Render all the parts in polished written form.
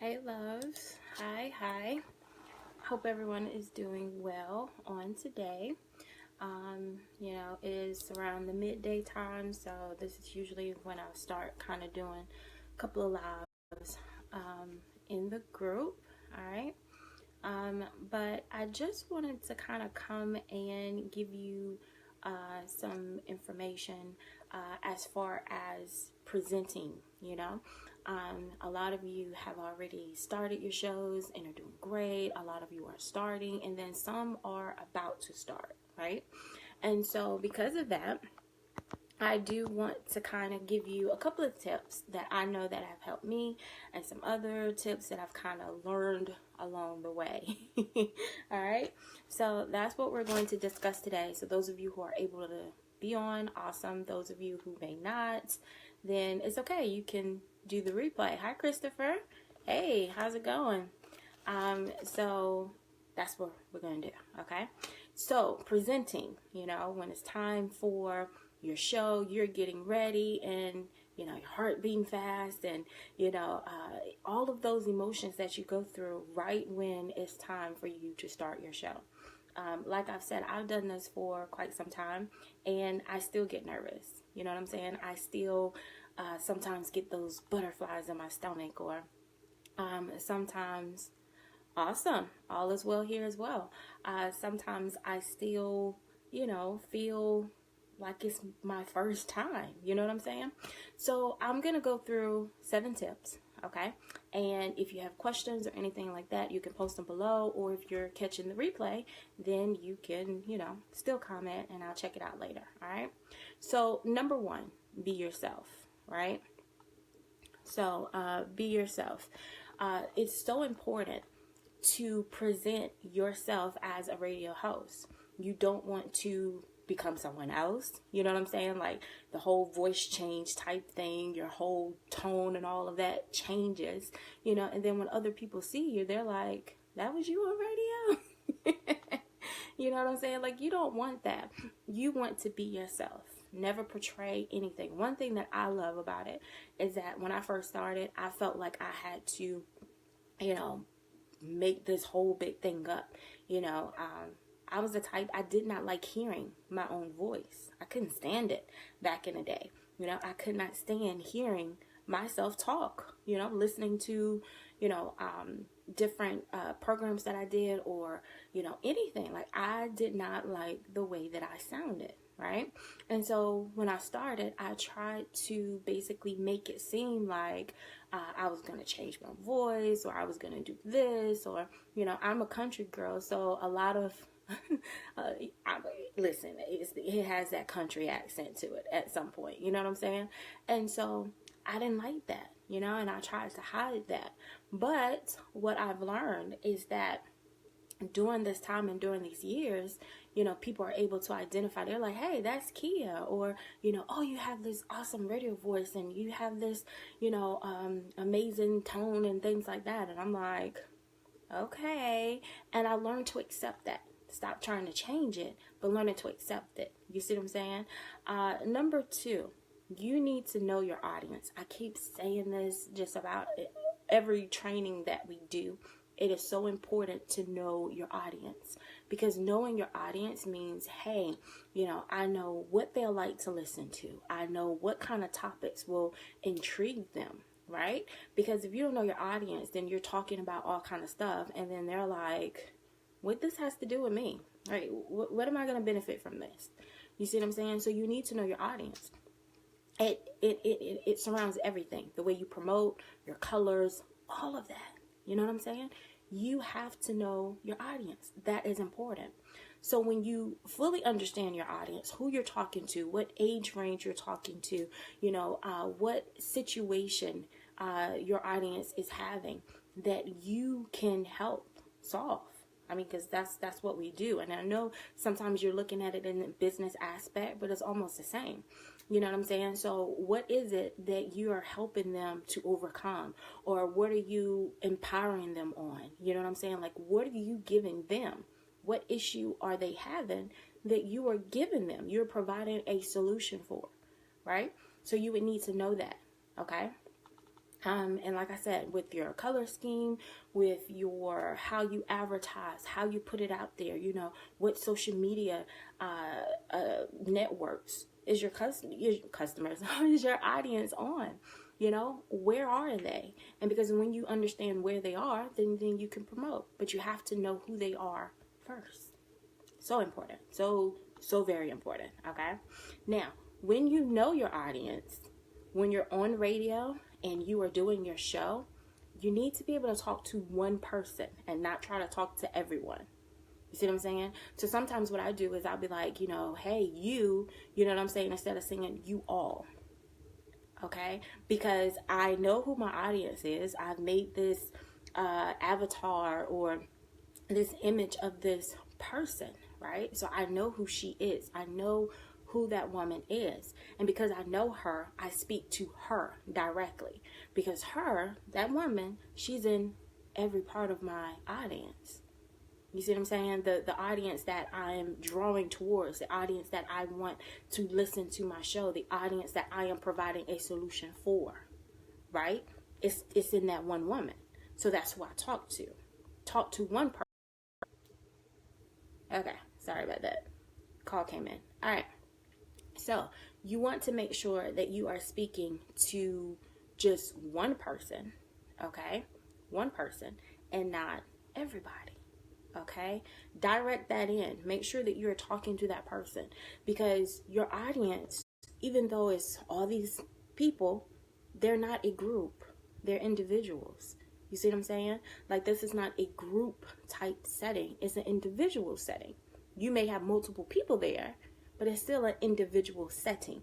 Hey loves, hi. Hope everyone is doing well on today. It is around the midday time, so this is usually when I start kind of doing a couple of lives in the group. All right. But I just wanted to kind of come and give you some information as far as presenting, a lot of you have already started your shows and are doing great. A lot of you are starting, and then some are about to start, right? And so because of that, I do want to kind of give you a couple of tips that I know that have helped me and some other tips that I've kind of learned along the way. All right. So that's what we're going to discuss today. So those of you who are able to be on, awesome. Those of you who may not, then it's okay. You can do the replay. Hi, Christopher. Hey, how's it going? So that's what we're going to do. Okay. So presenting, when it's time for your show, you're getting ready and your heart beating fast and all of those emotions that you go through right when it's time for you to start your show. Like I've said, I've done this for quite some time and I still get nervous. You know what I'm saying? I still sometimes get those butterflies in my stomach, or sometimes, awesome, all is well here as well. Sometimes I still feel like it's my first time. You know what I'm saying? So I'm going to go through 7 tips, okay? And if you have questions or anything like that, you can post them below, or if you're catching the replay, then you can, still comment and I'll check it out later, all right? So number 1, be yourself, right? So be yourself. It's so important to present yourself as a radio host. You don't want to become someone else. You know what I'm saying? Like the whole voice change type thing, your whole tone and all of that changes, and then when other people see you, they're like, that was you on radio? You know what I'm saying? Like, you don't want that. You want to be yourself. Never portray anything. One thing that I love about it is that when I first started, I felt like I had to, make this whole big thing up. I was the type, I did not like hearing my own voice. I couldn't stand it back in the day. I could not stand hearing myself talk, listening to, different programs that I did, or, anything. Like, I did not like the way that I sounded, right? And so when I started, I tried to basically make it seem like I was going to change my voice, or I was going to do this, or, I'm a country girl, so a lot of listen, it has that country accent to it at some point, you know what I'm saying? And so I didn't like that, and I tried to hide that. But what I've learned is that during this time and during these years, people are able to identify. They're like, hey, that's Kia, or, oh, you have this awesome radio voice and you have this, amazing tone and things like that. And I'm like, okay. And I learned to accept that. Stop trying to change it, but learning to accept it. You see what I'm saying? Number 2, you need to know your audience. I keep saying this just about every training that we do. It is so important to know your audience, because knowing your audience means, hey, I know what they'll like to listen to. I know what kind of topics will intrigue them, right? Because if you don't know your audience, then you're talking about all kind of stuff, and then they're like, what this has to do with me, right? What am I going to benefit from this? You see what I'm saying? So you need to know your audience. It surrounds everything. The way you promote, your colors, all of that. You know what I'm saying? You have to know your audience. That is important. So when you fully understand your audience, who you're talking to, what age range you're talking to, what situation your audience is having, that you can help solve. I mean, because that's what we do. And I know sometimes you're looking at it in the business aspect, but it's almost the same. You know what I'm saying? So what is it that you are helping them to overcome? Or what are you empowering them on? You know what I'm saying? Like, what are you giving them? What issue are they having that you are giving them? You're providing a solution for, right? So you would need to know that, okay? And like I said, with your color scheme, with your how you advertise, how you put it out there, you know, what social media networks is your customers, is your audience on? You know, where are they? And because when you understand where they are, then you can promote. But you have to know who they are first. So important. So very important. Okay. Now, when you know your audience, when you're on radio and you are doing your show, you need to be able to talk to one person and not try to talk to everyone. You see what I'm saying? So sometimes what I do is I'll be like, you know, hey, you know what I'm saying? Instead of singing you all. Okay? Because I know who my audience is. I've made this avatar or this image of this person, right? So I know who she is. I know who that woman is. And because I know her, I speak to her directly. Because her, that woman, she's in every part of my audience. You see what I'm saying? The audience that I'm drawing towards, the audience that I want to listen to my show, the audience that I am providing a solution for, right? It's in that one woman. So that's who I talk to. Talk to one person. Okay, sorry about that. Call came in. All right. So you want to make sure that you are speaking to just one person, okay? One person and not everybody, okay? Direct that in. Make sure that you're talking to that person because your audience, even though it's all these people, they're not a group. They're individuals. You see what I'm saying? Like this is not a group type setting. It's an individual setting. You may have multiple people there, but it's still an individual setting.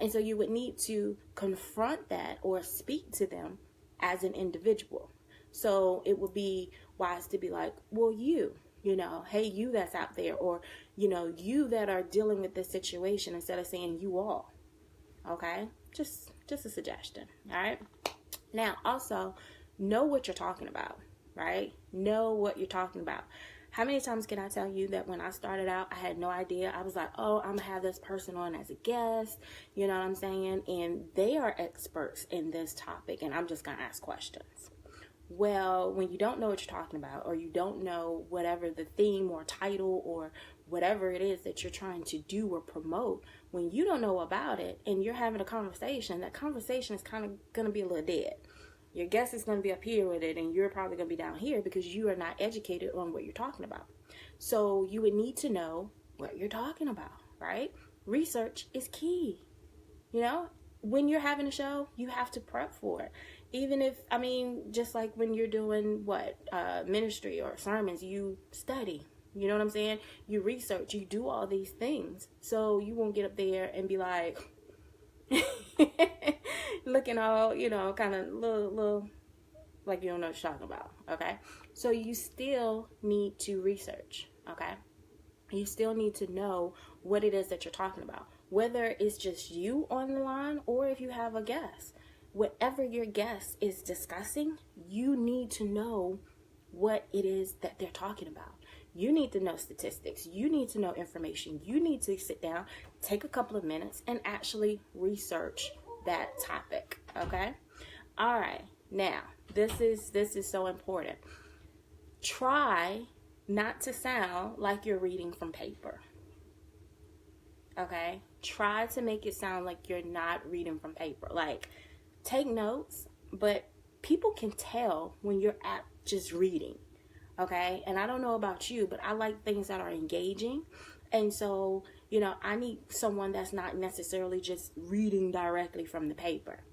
And so you would need to confront that or speak to them as an individual. So it would be wise to be like, well, you know, hey, you that's out there, or, you know, you that are dealing with this situation instead of saying you all. Okay? Just a suggestion. All right? Now, also, know what you're talking about, right? Know what you're talking about. How many times can I tell you that when I started out, I had no idea. I was like, oh, I'm going to have this person on as a guest. You know what I'm saying? And they are experts in this topic, and I'm just going to ask questions. Well, when you don't know what you're talking about, or you don't know whatever the theme or title or whatever it is that you're trying to do or promote, when you don't know about it and you're having a conversation, that conversation is kind of going to be a little dead. Your guest is going to be up here with it, and you're probably going to be down here because you are not educated on what you're talking about. So you would need to know what you're talking about, right? Research is key. You know, when you're having a show, you have to prep for it. Even if, I mean, just like when you're doing ministry or sermons, you study. You know what I'm saying? You research, you do all these things. So you won't get up there and be like, looking all, you know, kind of little like you don't know what you're talking about, okay? So you still need to research, okay? You still need to know what it is that you're talking about, whether it's just you on the line or if you have a guest. Whatever your guest is discussing, you need to know what it is that they're talking about. You need to know statistics. You need to know information. You need to sit down, take a couple of minutes, and actually research that topic. Okay? All right. Now, this is so important. Try not to sound like you're reading from paper. Okay? Try to make it sound like you're not reading from paper. Like, take notes, but people can tell when you're at just reading. Okay, and I don't know about you, but I like things that are engaging. And so, you know, I need someone that's not necessarily just reading directly from the paper.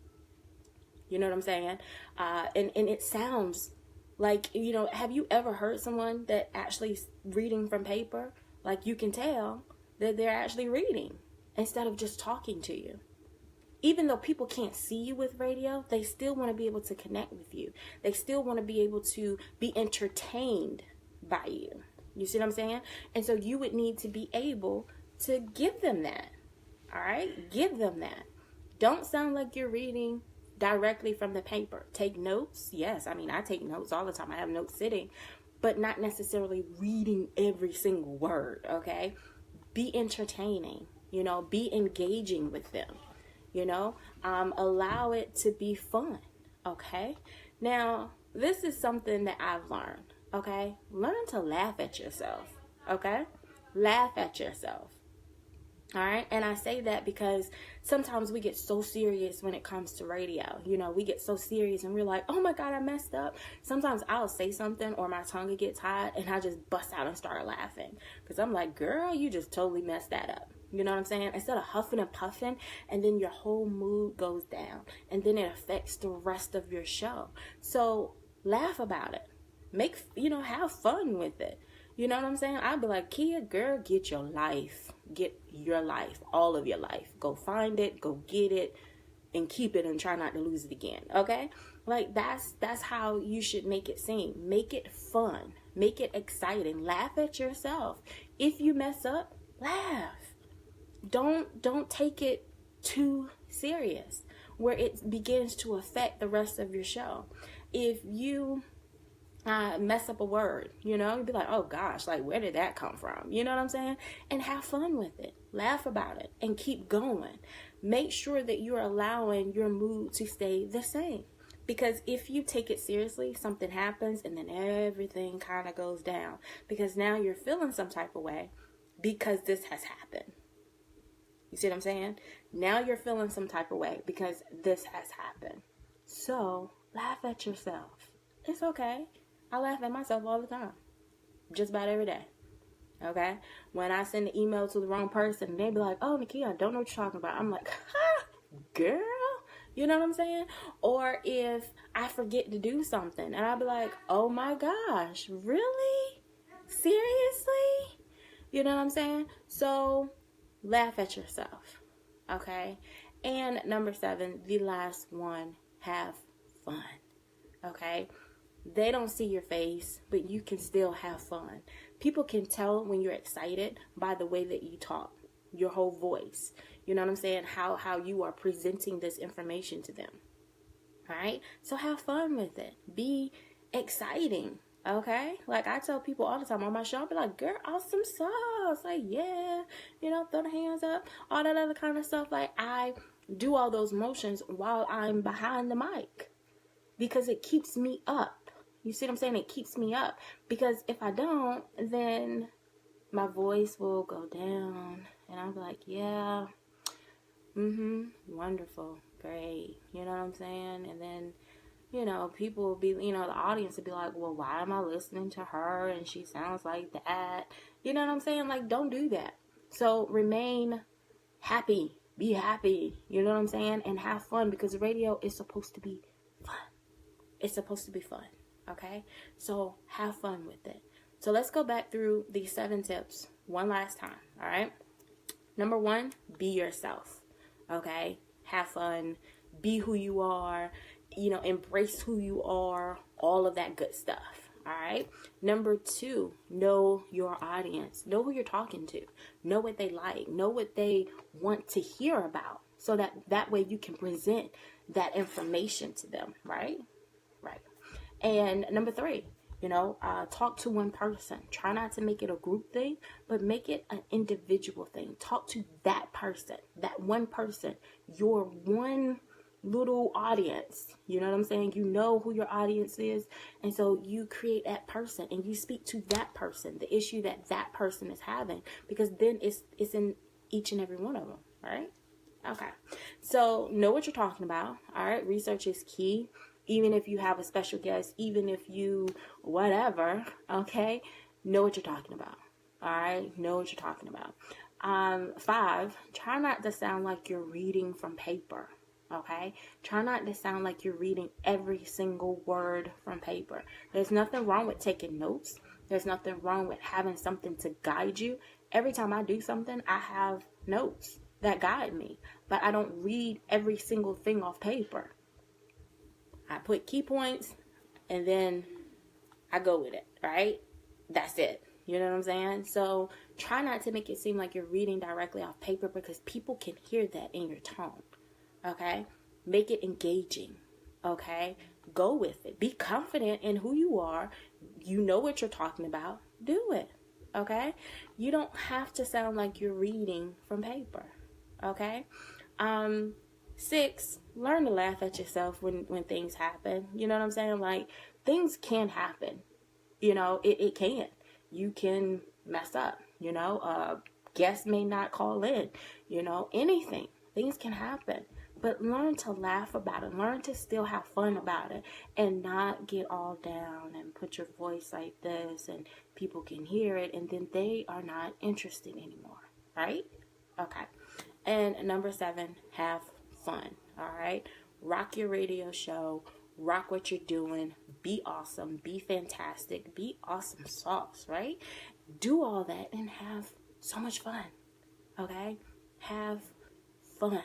You know what I'm saying? And it sounds like, you know, have you ever heard someone that actually reading from paper? Like you can tell that they're actually reading instead of just talking to you. Even though people can't see you with radio, they still want to be able to connect with you. They still want to be able to be entertained by you. You see what I'm saying? And so you would need to be able to give them that. All right? Give them that. Don't sound like you're reading directly from the paper. Take notes. Yes, I mean, I take notes all the time. I have notes sitting, but not necessarily reading every single word, okay? Be entertaining, you know, be engaging with them. You know, allow it to be fun. Okay? Now, this is something that I've learned. Okay? Learn to laugh at yourself. Okay? Laugh at yourself. All right. And I say that because sometimes we get so serious when it comes to radio. You know, we get so serious and we're like, oh my God, I messed up. Sometimes I'll say something or my tongue will get tied and I just bust out and start laughing. Because I'm like, girl, you just totally messed that up. You know what I'm saying? Instead of huffing and puffing, and then your whole mood goes down. And then it affects the rest of your show. So laugh about it. Have fun with it. You know what I'm saying? I'd be like, Kia, girl, get your life. Get your life. All of your life. Go find it. Go get it. And keep it and try not to lose it again. Okay? Like, that's how you should make it seem. Make it fun. Make it exciting. Laugh at yourself. If you mess up, laugh. Don't take it too serious where it begins to affect the rest of your show. If you mess up a word, you'd be like, oh gosh, like where did that come from? You know what I'm saying? And have fun with it. Laugh about it and keep going. Make sure that you're allowing your mood to stay the same. Because if you take it seriously, something happens and then everything kind of goes down. Because now you're feeling some type of way because this has happened. You see what I'm saying? Now you're feeling some type of way because this has happened. So laugh at yourself. It's okay. I laugh at myself all the time. Just about every day. Okay? When I send an email to the wrong person, they be like, oh, Nakia, I don't know what you're talking about. I'm like, ha, girl. You know what I'm saying? Or if I forget to do something and I'll be like, oh my gosh, really? Seriously? You know what I'm saying? So laugh at yourself. Okay? And number 7, the last one, have fun. Okay? They don't see your face, but you can still have fun. People can tell when you're excited by the way that you talk, your whole voice. You know what I'm saying? How you are presenting this information to them. All right? So have fun with it. Be exciting. Okay? Like I tell people all the time on my show, I'll be like, girl, awesome sauce. Like, yeah, throw the hands up, all that other kind of stuff. Like I do all those motions while I'm behind the mic because it keeps me up. You see what I'm saying? It keeps me up because if I don't, then my voice will go down and I'll be like, yeah, wonderful, great. You know what I'm saying? And then, people will be, the audience will be like, well, why am I listening to her? And she sounds like that. You know what I'm saying? Like, don't do that. So remain happy, be happy. You know what I'm saying? And have fun because radio is supposed to be fun. It's supposed to be fun. Okay, so have fun with it. So let's go back through these 7 tips one last time. All right. Number 1, be yourself. Okay, have fun, be who you are, embrace who you are, all of that good stuff. All right. Number 2, know your audience, know who you're talking to, know what they like, know what they want to hear about, so that way you can present that information to them. Right. And number 3, talk to one person. Try not to make it a group thing, but make it an individual thing. Talk to that person, that one person, your one little audience. You know what I'm saying? You know who your audience is. And so you create that person and you speak to that person, the issue that person is having, because then it's in each and every one of them. Right? Okay. So know what you're talking about. All right. Research is key. Even if you have a special guest, even if you whatever, okay, know what you're talking about. All right, know what you're talking about. 5, try not to sound like you're reading from paper. Okay, try not to sound like you're reading every single word from paper. There's nothing wrong with taking notes. There's nothing wrong with having something to guide you. Every time I do something, I have notes that guide me, but I don't read every single thing off paper. I put key points and then I go with it, right? That's it. You know what I'm saying? So try not to make it seem like you're reading directly off paper because people can hear that in your tone, okay? Make it engaging, okay? Go with it. Be confident in who you are. You know what you're talking about. Do it, okay? You don't have to sound like you're reading from paper, okay? 6, learn to laugh at yourself when things happen. You know what I'm saying? Like, things can happen. You know, it can. You can mess up, you know, guests may not call in, you know, anything. Things can happen. But learn to laugh about it. Learn to still have fun about it and not get all down and put your voice like this and people can hear it and then they are not interested anymore, right? Okay. And number 7, have fun, all right? Rock your radio show. Rock what you're doing. Be awesome. Be fantastic. Be awesome sauce, right? Do all that and have so much fun, okay? Have fun.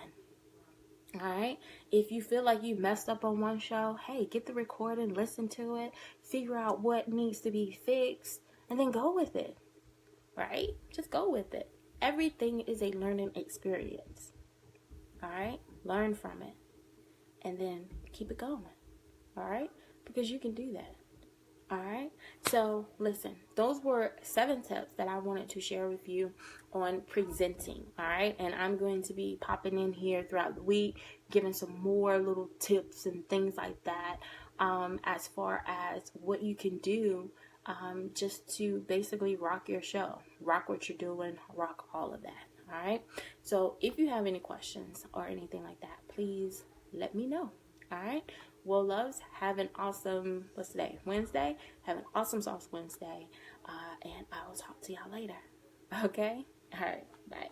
All right. If you feel like you messed up on one show, hey, get the recording, listen to it, figure out what needs to be fixed, and then go with it. Right? Just go with it. Everything is a learning experience. All right? Learn from it. And then keep it going. All right? Because you can do that. All right. So listen, those were 7 tips that I wanted to share with you on presenting. All right. And I'm going to be popping in here throughout the week, giving some more little tips and things like that, as far as what you can do, just to basically rock your show, rock what you're doing, rock all of that. All right. So if you have any questions or anything like that, please let me know. All right. Well, loves, have an awesome, what's today? Wednesday? Have an awesome sauce Wednesday. And I will talk to y'all later. Okay? All right. Bye.